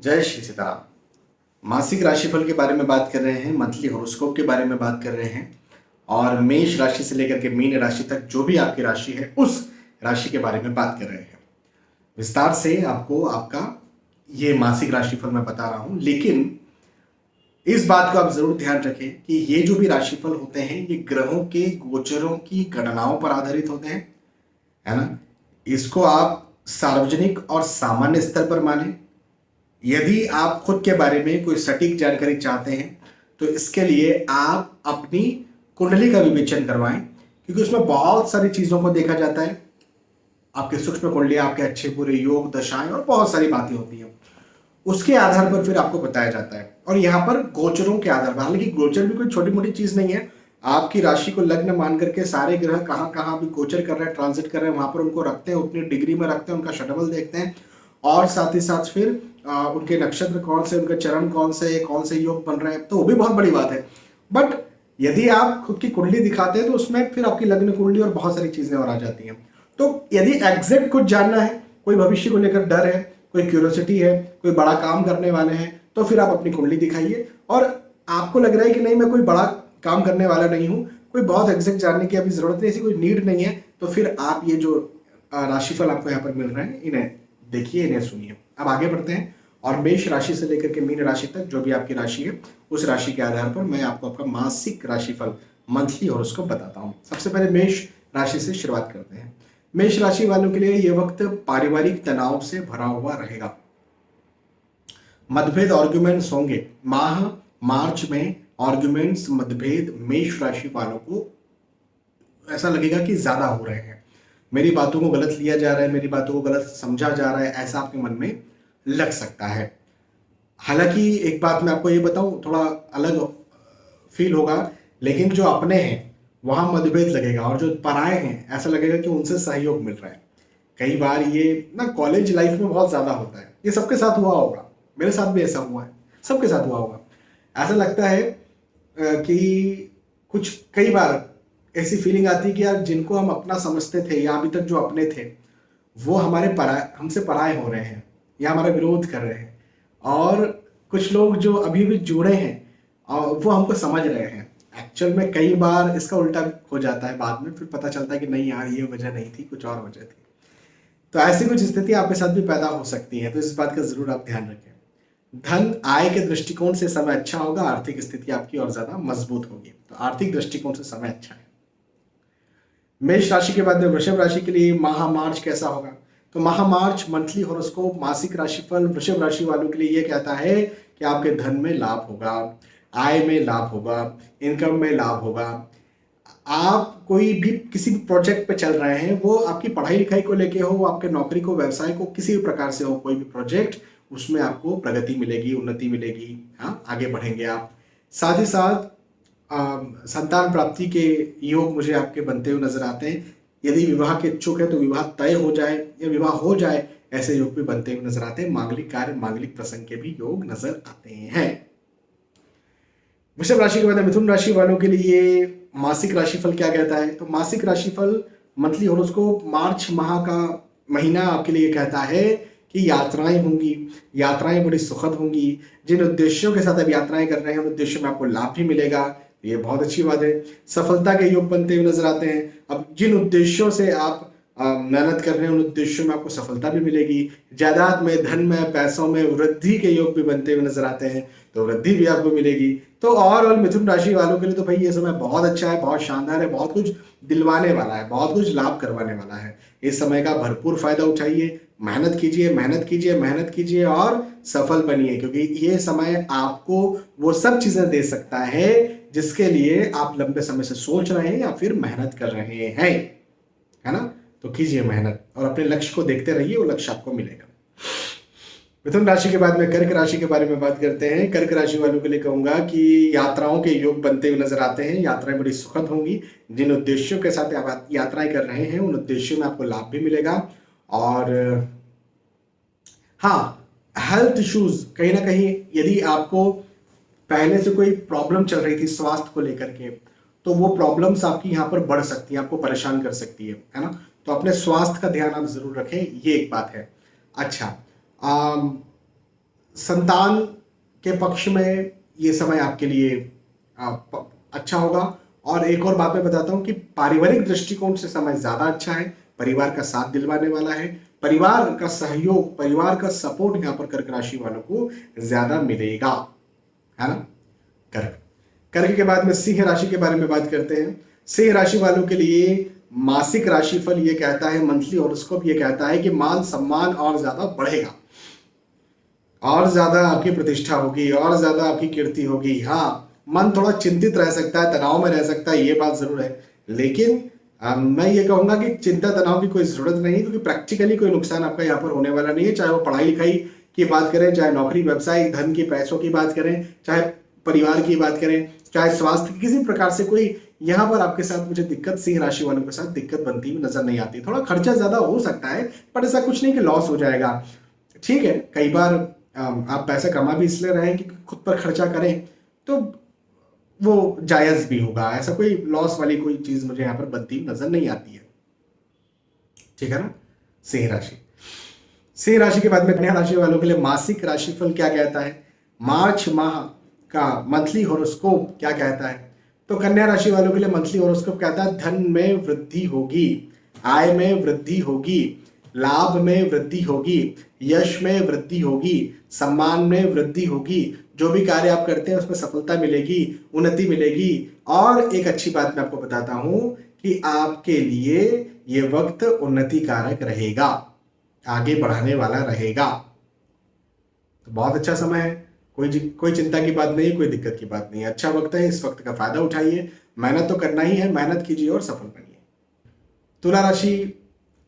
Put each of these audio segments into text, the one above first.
जय श्री सीताराम। मासिक राशिफल के बारे में बात कर रहे हैं, मंथली हॉरोस्कोप के बारे में बात कर रहे हैं और मेष राशि से लेकर के मीन राशि तक जो भी आपकी राशि है उस राशि के बारे में बात कर रहे हैं। विस्तार से आपको आपका ये मासिक राशिफल मैं बता रहा हूं, लेकिन इस बात को आप जरूर ध्यान रखें कि ये जो भी राशिफल होते हैं ये ग्रहों के गोचरों की गणनाओं पर आधारित होते हैं, है ना। इसको आप सार्वजनिक और सामान्य स्तर पर माने। यदि आप खुद के बारे में कोई सटीक जानकारी चाहते हैं तो इसके लिए आप अपनी कुंडली का विवेचन करवाएं, क्योंकि उसमें बहुत सारी चीजों को देखा जाता है। आपके सूक्ष्म कुंडली, आपके अच्छे बुरे योग, दशाएं और बहुत सारी बातें होती हैं। उसके आधार पर फिर आपको बताया जाता है। और यहाँ पर गोचरों के आधार पर, हालांकि गोचर भी कोई छोटी मोटी चीज नहीं है। आपकी राशि को लग्न मान करके सारे ग्रह कहाँ कहाँ भी गोचर कर रहे हैं, ट्रांजिट कर रहे हैं, वहां पर उनको रखते हैं, उतनी डिग्री में रखते हैं, उनका शटबल देखते हैं और साथ ही साथ फिर उनके नक्षत्र कौन से, उनके चरण कौन से योग बन रहे हैं, तो वो भी बहुत बड़ी बात है। बट यदि आप खुद की कुंडली दिखाते हैं तो उसमें फिर आपकी लग्न कुंडली और बहुत सारी चीजें और आ जाती हैं। तो यदि एग्जैक्ट कुछ जानना है, कोई भविष्य को लेकर डर है, कोई क्यूरियोसिटी है, कोई बड़ा काम करने वाले हैं, तो फिर आप अपनी कुंडली दिखाइए। और आपको लग रहा है कि नहीं, मैं कोई बड़ा काम करने वाला नहीं हूं, कोई बहुत एग्जैक्ट जानने की अभी जरूरत नहीं, ऐसी कोई नीड नहीं है, तो फिर आप ये जो राशिफल आपको यहाँ पर मिल रहे हैं इन्हें देखिए, इन्हें सुनिए। अब आगे बढ़ते हैं और मेष राशि से लेकर के मीन राशि तक जो भी आपकी राशि है उस राशि के आधार पर मैं आपको आपका मासिक राशिफल, मंथली और उसको बताता हूं। सबसे पहले मेष राशि से शुरुआत करते हैं। मेष राशि वालों के लिए यह वक्त पारिवारिक तनाव से भरा हुआ रहेगा। मतभेद, आर्ग्यूमेंट्स होंगे। माह मार्च में आर्ग्यूमेंट्स, मतभेद मेष राशि वालों को ऐसा लगेगा कि ज्यादा हो रहे हैं। मेरी बातों को गलत लिया जा रहा है, मेरी बातों को गलत समझा जा रहा है, ऐसा आपके मन में लग सकता है। हालांकि एक बात मैं आपको ये बताऊं, थोड़ा अलग फील होगा, लेकिन जो अपने हैं वहां मतभेद लगेगा और जो पराए हैं ऐसा लगेगा कि उनसे सहयोग मिल रहा है। कई बार ये ना कॉलेज लाइफ में बहुत ज्यादा होता है, ये सबके साथ हुआ होगा, मेरे साथ भी ऐसा हुआ है, सबके साथ हुआ होगा। ऐसा लगता है कि कुछ कई बार ऐसी फीलिंग आती है कि यार जिनको हम अपना समझते थे या अभी तक जो अपने थे वो हमसे पराए हो रहे हैं या हमारा विरोध कर रहे हैं। और कुछ लोग जो अभी भी जुड़े हैं वो हमको समझ रहे हैं। एक्चुअल में कई बार इसका उल्टा हो जाता है, बाद में फिर पता चलता है कि नहीं यार, ये वजह नहीं थी, कुछ और वजह थी। तो ऐसी कुछ स्थिति आपके साथ भी पैदा हो सकती है, तो इस बात का जरूर आप ध्यान रखें। धन आय के दृष्टिकोण से समय अच्छा होगा, आर्थिक स्थिति आपकी और ज्यादा मजबूत होगी, तो आर्थिक दृष्टिकोण से समय अच्छा है। मेष राशि के बाद में वृषभ राशि के लिए माह मार्च कैसा होगा, तो माह मार्च मंथली हॉरोस्कोप मासिक राशिफल वृषभ राशि वालों के लिए ये कहता है कि आपके धन में लाभ होगा, आय में लाभ होगा, इनकम में लाभ होगा। आप कोई भी किसी भी प्रोजेक्ट पे चल रहे हैं, वो आपकी पढ़ाई लिखाई को लेके हो, आपके नौकरी को, व्यवसाय को, किसी भी प्रकार से हो, कोई भी प्रोजेक्ट, उसमें आपको प्रगति मिलेगी, उन्नति मिलेगी, हाँ आगे बढ़ेंगे आप। साथ ही साथ संतान प्राप्ति के योग मुझे आपके बनते हुए नजर आते हैं। यदि विवाह के इच्छुक है तो विवाह तय हो जाए या विवाह हो जाए, ऐसे योग भी बनते हुए नजर आते हैं। मांगलिक कार्य, मांगलिक प्रसंग के भी योग नजर आते हैं। वृषभ राशि के बाद मिथुन राशि वालों के लिए मासिक राशिफल क्या कहता है, तो मासिक राशिफल मंथली हॉरोस्कोप मार्च माह का महीना आपके लिए कहता है कि यात्राएं होंगी, यात्राएं बड़ी सुखद होंगी। जिन उद्देश्यों के साथ आप यात्राएं कर रहे हैं उन उद्देश्यों में आपको लाभ भी मिलेगा, ये बहुत अच्छी बात है। सफलता के योग बनते हुए नजर आते हैं। अब जिन उद्देश्यों से आप मेहनत कर रहे हैं उन उद्देश्यों में आपको सफलता भी मिलेगी। जायदाद में, धन में, पैसों में वृद्धि के योग भी बनते हुए नजर आते हैं, तो वृद्धि भी आपको मिलेगी। तो ओवरऑल मिथुन राशि वालों के लिए तो भाई ये समय बहुत अच्छा है, बहुत शानदार है, बहुत कुछ दिलवाने वाला है, बहुत कुछ लाभ करवाने वाला है। इस समय का भरपूर फायदा उठाइए, मेहनत कीजिए, मेहनत कीजिए, मेहनत कीजिए और सफल बनिए, क्योंकि ये समय आपको वो सब चीजें दे सकता है जिसके लिए आप लंबे समय से सोच रहे हैं या फिर मेहनत कर रहे हैं, है ना। तो कीजिए मेहनत और अपने लक्ष्य को देखते रहिए, वो लक्ष्य आपको मिलेगा। मिथुन राशि के बाद में कर्क राशि के बारे में बात करते हैं। कर्क राशि वालों के लिए कहूंगा कि यात्राओं के योग बनते हुए नजर आते हैं। यात्राएं बड़ी सुखद होंगी। जिन उद्देश्यों के साथ आप यात्राएं कर रहे हैं उन उद्देश्यों में आपको लाभ भी मिलेगा। और हाँ, हेल्थ इश्यूज कहीं ना कहीं, यदि आपको पहले से कोई प्रॉब्लम चल रही थी स्वास्थ्य को लेकर के, तो वो प्रॉब्लम्स आपकी यहाँ पर बढ़ सकती है, आपको परेशान कर सकती है ना। तो अपने स्वास्थ्य का ध्यान आप जरूर रखें, ये एक बात है। अच्छा, संतान के पक्ष में ये समय आपके लिए अच्छा होगा। और एक और बात मैं बताता हूँ कि पारिवारिक दृष्टिकोण से समय ज्यादा अच्छा है, परिवार का साथ दिलवाने वाला है, परिवार का सहयोग, परिवार का सपोर्ट यहाँ पर कर्क राशि वालों को ज्यादा मिलेगा, है ना। कर्क कर्क के बाद में सिंह राशि के बारे में बात करते हैं। सिंह राशि वालों के लिए मासिक राशिफल ये कहता है, मंथली हॉरोस्कोप ये कहता है कि मान सम्मान और ज्यादा बढ़ेगा, और ज्यादा आपकी प्रतिष्ठा होगी, और ज्यादा आपकी कीर्ति होगी। हाँ, मन थोड़ा चिंतित रह सकता है, तनाव में रह सकता है, ये बात जरूर है। लेकिन मैं ये कहूंगा कि चिंता तनाव की कोई जरूरत नहीं है, क्योंकि प्रैक्टिकली कोई नुकसान आपका यहाँ पर होने वाला नहीं है। चाहे वो पढ़ाई लिखाई की बात करें, चाहे नौकरी व्यवसाय धन की पैसों की बात करें, चाहे परिवार की बात करें, चाहे स्वास्थ्य की, किसी प्रकार से कोई यहाँ पर आपके साथ मुझे दिक्कत, सिंह राशि वालों के साथ दिक्कत बनती हुई नजर नहीं आती। थोड़ा खर्चा ज्यादा हो सकता है, पर ऐसा कुछ नहीं कि लॉस हो जाएगा। ठीक है, कई बार आप पैसा कमा भी इसलिए रहे हैं कि खुद पर खर्चा करें, तो वो जायज भी होगा। ऐसा कोई लॉस वाली कोई चीज मुझे यहाँ पर बनती नजर नहीं आती है। ठीक है ना। सिंह राशि सिंह राशि के बाद में कन्या राशि वालों के लिए मासिक राशिफल क्या कहता है, मार्च माह का मंथली हॉरोस्कोप क्या कहता है। तो कन्या राशि वालों के लिए मंथली हॉरोस्कोप कहता है धन में वृद्धि होगी, आय में वृद्धि होगी, लाभ में वृद्धि होगी, यश में वृद्धि होगी, सम्मान में वृद्धि होगी। जो भी कार्य आप करते हैं उसमें सफलता मिलेगी, उन्नति मिलेगी। और एक अच्छी बात मैं आपको बताता हूं कि आपके लिए ये वक्त उन्नति कारक रहेगा, आगे बढ़ाने वाला रहेगा। तो बहुत अच्छा समय है, कोई चिंता की बात नहीं, कोई दिक्कत की बात नहीं, अच्छा वक्त है। इस वक्त का फायदा उठाइए, मेहनत तो करना ही है, मेहनत कीजिए और सफल बनिए। तुला राशि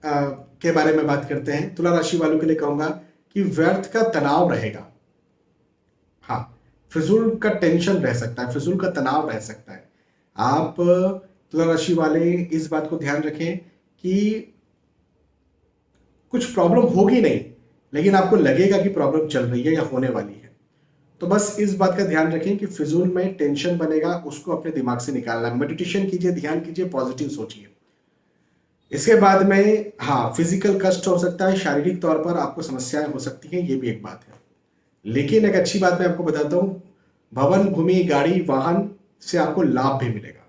के बारे में बात करते हैं। तुला राशि वालों के लिए कहूंगा कि व्यर्थ का तनाव रहेगा। हाँ, फिजूल का टेंशन रह सकता है, फिजूल का तनाव रह सकता है। आप तुला राशि वाले इस बात को ध्यान रखें कि कुछ प्रॉब्लम होगी नहीं, लेकिन आपको लगेगा कि प्रॉब्लम चल रही है या होने वाली है। तो बस इस बात का ध्यान रखें कि फिजूल में टेंशन बनेगा, उसको अपने दिमाग से निकालना। मेडिटेशन कीजिए, ध्यान कीजिए, पॉजिटिव सोचिए। इसके बाद में हाँ, फिजिकल कष्ट हो सकता है, शारीरिक तौर पर आपको समस्याएं हो सकती हैं, ये भी एक बात है। लेकिन एक अच्छी बात मैं आपको बताता हूं, भवन, भूमि, गाड़ी, वाहन से आपको लाभ भी मिलेगा।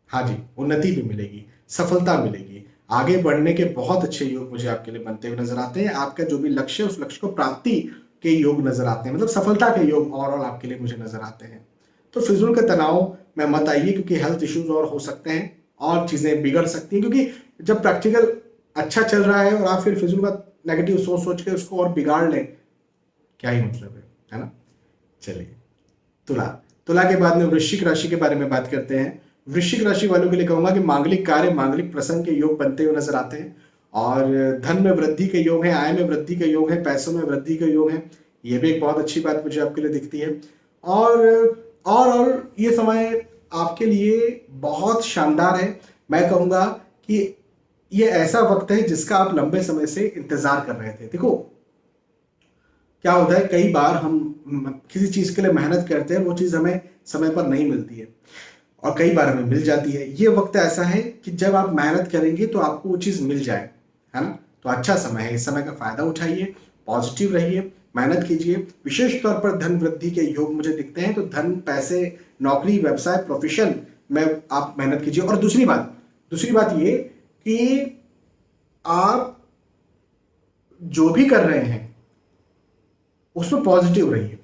हाँ जी, उन्नति भी मिलेगी, सफलता मिलेगी, आगे बढ़ने के बहुत अच्छे योग मुझे आपके लिए बनते हुए नजर आते हैं। आपका जो भी लक्ष्य है उस लक्ष्य को प्राप्ति के योग नजर आते हैं, मतलब सफलता के योग ओवरऑल आपके लिए मुझे नजर आते हैं। तो फिजूल का तनाव में मत आइए, क्योंकि हेल्थ इश्यूज और हो सकते हैं और चीजें बिगड़ सकती हैं। क्योंकि जब प्रैक्टिकल अच्छा चल रहा है और आप फिर फिजूल का नेगेटिव सोच सोच के उसको और बिगाड़ लें, क्या ही मतलब है ना। चलिए, तुला तुला के बाद में वृश्चिक राशि के बारे में बात करते हैं। वृश्चिक राशि वालों के लिए कहूंगा कि मांगलिक कार्य, मांगलिक प्रसंग के योग बनते हुए नजर आते हैं, और धन में वृद्धि के योग है, आय में वृद्धि के योग है, पैसों में वृद्धि के योग है। ये भी एक बहुत अच्छी बात मुझे आपके लिए दिखती है। और ये समय आपके लिए बहुत शानदार है। मैं कहूंगा कि ये ऐसा वक्त है जिसका आप लंबे समय से इंतजार कर रहे थे। देखो क्या होता है, कई बार हम किसी चीज के लिए मेहनत करते हैं, वो चीज हमें समय पर नहीं मिलती है, और कई बार हमें मिल जाती है। ये वक्त ऐसा है कि जब आप मेहनत करेंगे तो आपको वो चीज मिल जाए, है ना। तो अच्छा समय है, इस समय का फायदा उठाइए, पॉजिटिव रहिए, मेहनत कीजिए। विशेष तौर पर धन वृद्धि के योग मुझे दिखते हैं, तो धन, पैसे, नौकरी, व्यवसाय, प्रोफेशन में आप मेहनत कीजिए। और दूसरी बात ये कि आप जो भी कर रहे हैं उसमें पॉजिटिव रहिए,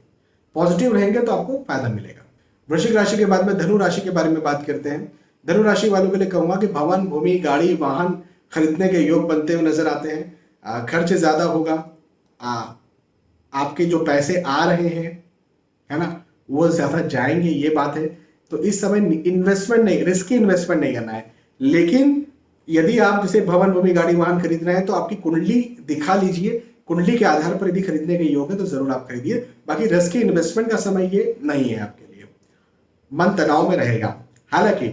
पॉजिटिव रहेंगे तो आपको फायदा मिलेगा। वृश्चिक राशि के बाद में धनु राशि के बारे में बात करते हैं। धनु राशि वालों के लिए कहूंगा कि भवन, भूमि, गाड़ी, वाहन खरीदने के योग बनते हुए नजर आते हैं। खर्च ज्यादा होगा, आपके जो पैसे आ रहे हैं, है ना, वो ज्यादा जाएंगे, ये बात है। तो इस समय इन्वेस्टमेंट नहीं, रिस्की इन्वेस्टमेंट नहीं करना है। लेकिन यदि आप जैसे भवन, भूमि, गाड़ी, वाहन खरीद रहे हैं तो आपकी कुंडली दिखा लीजिए, कुंडली के आधार पर यदि खरीदने के योग है तो जरूर आप खरीदिए। बाकी रिस्की इन्वेस्टमेंट का समय ये नहीं है आपके लिए। मन तनाव में रहेगा, हालांकि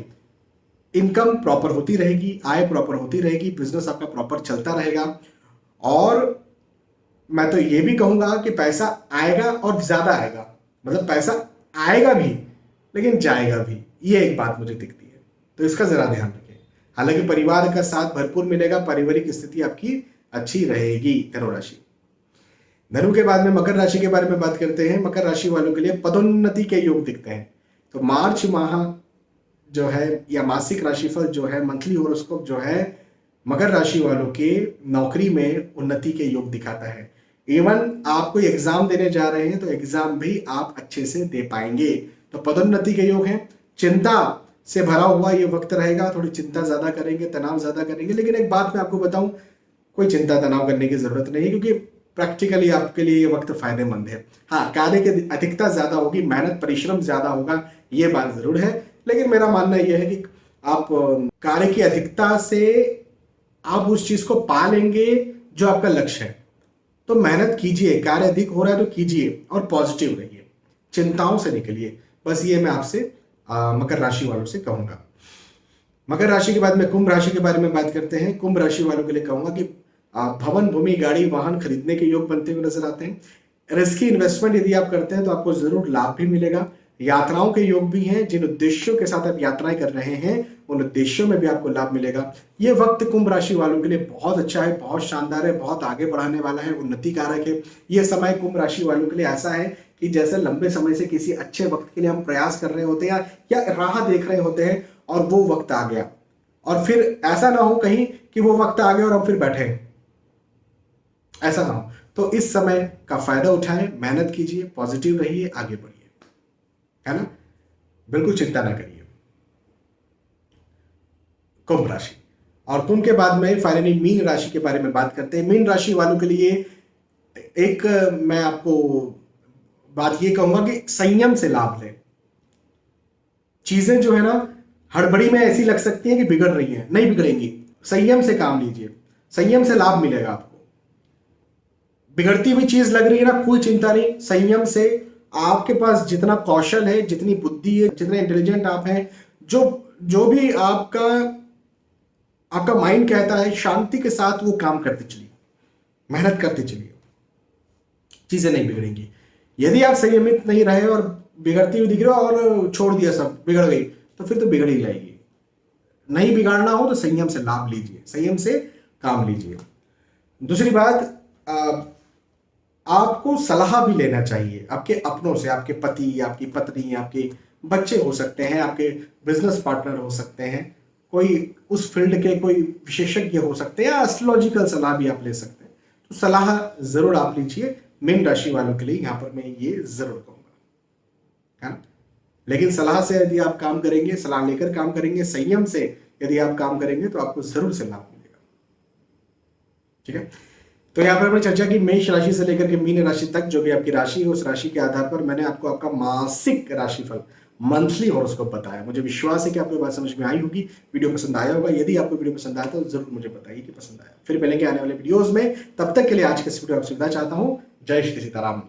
इनकम प्रॉपर होती रहेगी, आय प्रॉपर होती रहेगी, बिजनेस आपका प्रॉपर चलता रहेगा। और मैं तो ये भी कहूंगा कि पैसा आएगा और ज्यादा आएगा, मतलब पैसा आएगा भी लेकिन जाएगा भी, ये एक बात मुझे दिखती है। तो इसका जरा ध्यान रखें। हालांकि परिवार का साथ भरपूर मिलेगा, पारिवारिक स्थिति आपकी अच्छी रहेगी। धनु राशि धनु के बाद में मकर राशि के बारे में बात करते हैं। मकर राशि वालों के लिए पदोन्नति के योग दिखते हैं। तो मार्च माह जो है या मासिक राशिफल जो है, मंथली होरोस्कोप जो है, मकर राशि वालों के नौकरी में उन्नति के योग दिखाता है। इवन आप कोई एग्जाम देने जा रहे हैं तो एग्जाम भी आप अच्छे से दे पाएंगे। तो पदोन्नति के योग हैं। चिंता से भरा हुआ ये वक्त रहेगा, थोड़ी चिंता ज्यादा करेंगे, तनाव ज्यादा करेंगे। लेकिन एक बात मैं आपको बताऊं, कोई चिंता तनाव करने की जरूरत नहीं है, क्योंकि प्रैक्टिकली आपके लिए ये वक्त फायदेमंद है। हाँ, कार्य की अधिकता ज्यादा होगी, मेहनत परिश्रम ज्यादा होगा, ये बात जरूर है। लेकिन मेरा मानना यह है कि आप कार्य की अधिकता से आप उस चीज को पा लेंगे जो आपका लक्ष्य है। तो मेहनत कीजिए, कार्य अधिक हो रहा है तो कीजिए और पॉजिटिव रहिए, चिंताओं से निकलिए। बस ये मैं आपसे मकर राशि वालों से कहूंगा। मकर राशि के बाद में कुंभ राशि के बारे में बात करते हैं। कुंभ राशि वालों के लिए कहूंगा कि भवन, भूमि, गाड़ी, वाहन खरीदने के योग बनते हुए नजर आते हैं। रिस्की इन्वेस्टमेंट यदि आप करते हैं तो आपको जरूर लाभ भी मिलेगा। यात्राओं के योग भी हैं। जिन उद्देश्यों के साथ आप यात्राएं कर रहे हैं उन उद्देश्यों में भी आपको लाभ मिलेगा। ये वक्त कुंभ राशि वालों के लिए बहुत अच्छा है, बहुत शानदार है, बहुत आगे बढ़ाने वाला है, उन्नति कारक है। ये समय कुंभ राशि वालों के लिए ऐसा है कि जैसे लंबे समय से किसी अच्छे वक्त के लिए हम प्रयास कर रहे होते हैं या राह देख रहे होते हैं और वो वक्त आ गया, और फिर ऐसा ना हो कहीं कि वो वक्त आ गया और हम फिर बैठे, ऐसा ना हो। तो इस समय का फायदा उठाएं, मेहनत कीजिए, पॉजिटिव रहिए, आगे बढ़िए, है ना। बिल्कुल चिंता ना करिए। कुंभ राशि और कुंभ के बाद में फाइनली मीन राशि के बारे में बात करते हैं। मीन राशि वालों के लिए एक मैं आपको बात ये कहूंगा कि संयम से लाभ लें। चीजें जो है ना हड़बड़ी में ऐसी लग सकती हैं कि बिगड़ रही हैं, नहीं बिगड़ेंगी। संयम से काम लीजिए, संयम से लाभ मिलेगा आपको। बिगड़ती हुई चीज लग रही है ना, कोई चिंता नहीं, संयम से आपके पास जितना कौशल है, जितनी बुद्धि है, जितने इंटेलिजेंट आप हैं, जो भी आपका माइंड कहता है, शांति के साथ वो काम करते चलिए, मेहनत करते चलिए, चीजें नहीं बिगड़ेंगी। यदि आप संयमित नहीं रहे और बिगड़ती हुई दिख रहे हो और छोड़ दिया, सब बिगड़ गई, तो फिर तो बिगड़ ही जाएगी। नहीं बिगाड़ना हो तो संयम से लाभ लीजिए, संयम से काम लीजिए। दूसरी बात, आपको सलाह भी लेना चाहिए आपके अपनों से, आपके पति, आपकी पत्नी, आपके बच्चे हो सकते हैं, आपके बिजनेस पार्टनर हो सकते हैं, कोई उस फील्ड के कोई विशेषज्ञ हो सकते हैं, या एस्ट्रोलॉजिकल सलाह भी आप ले सकते हैं। तो सलाह जरूर आप लीजिए। मीन राशि वालों के लिए यहां पर मैं ये जरूर कहूंगा, है ना। लेकिन सलाह से यदि आप काम करेंगे, सलाह लेकर काम करेंगे, संयम से यदि आप काम करेंगे तो आपको जरूर से लाभ मिलेगा। ठीक है, तो यहाँ पर हमने चर्चा की मेष राशि से लेकर के मीन राशि तक, जो भी आपकी राशि है उस राशि के आधार पर मैंने आपको आपका मासिक राशिफल, मंथली हॉरोस्कोप बताया। मुझे विश्वास है कि आपको बात समझ में आई होगी, वीडियो पसंद आया होगा। यदि आपको वीडियो पसंद आया तो जरूर मुझे बताइए कि पसंद आया। फिर मिलेंगे आने वाले वीडियोस में, तब तक के लिए आज के इस वीडियो आपसे विदा चाहता हूं। जय श्री सीताराम।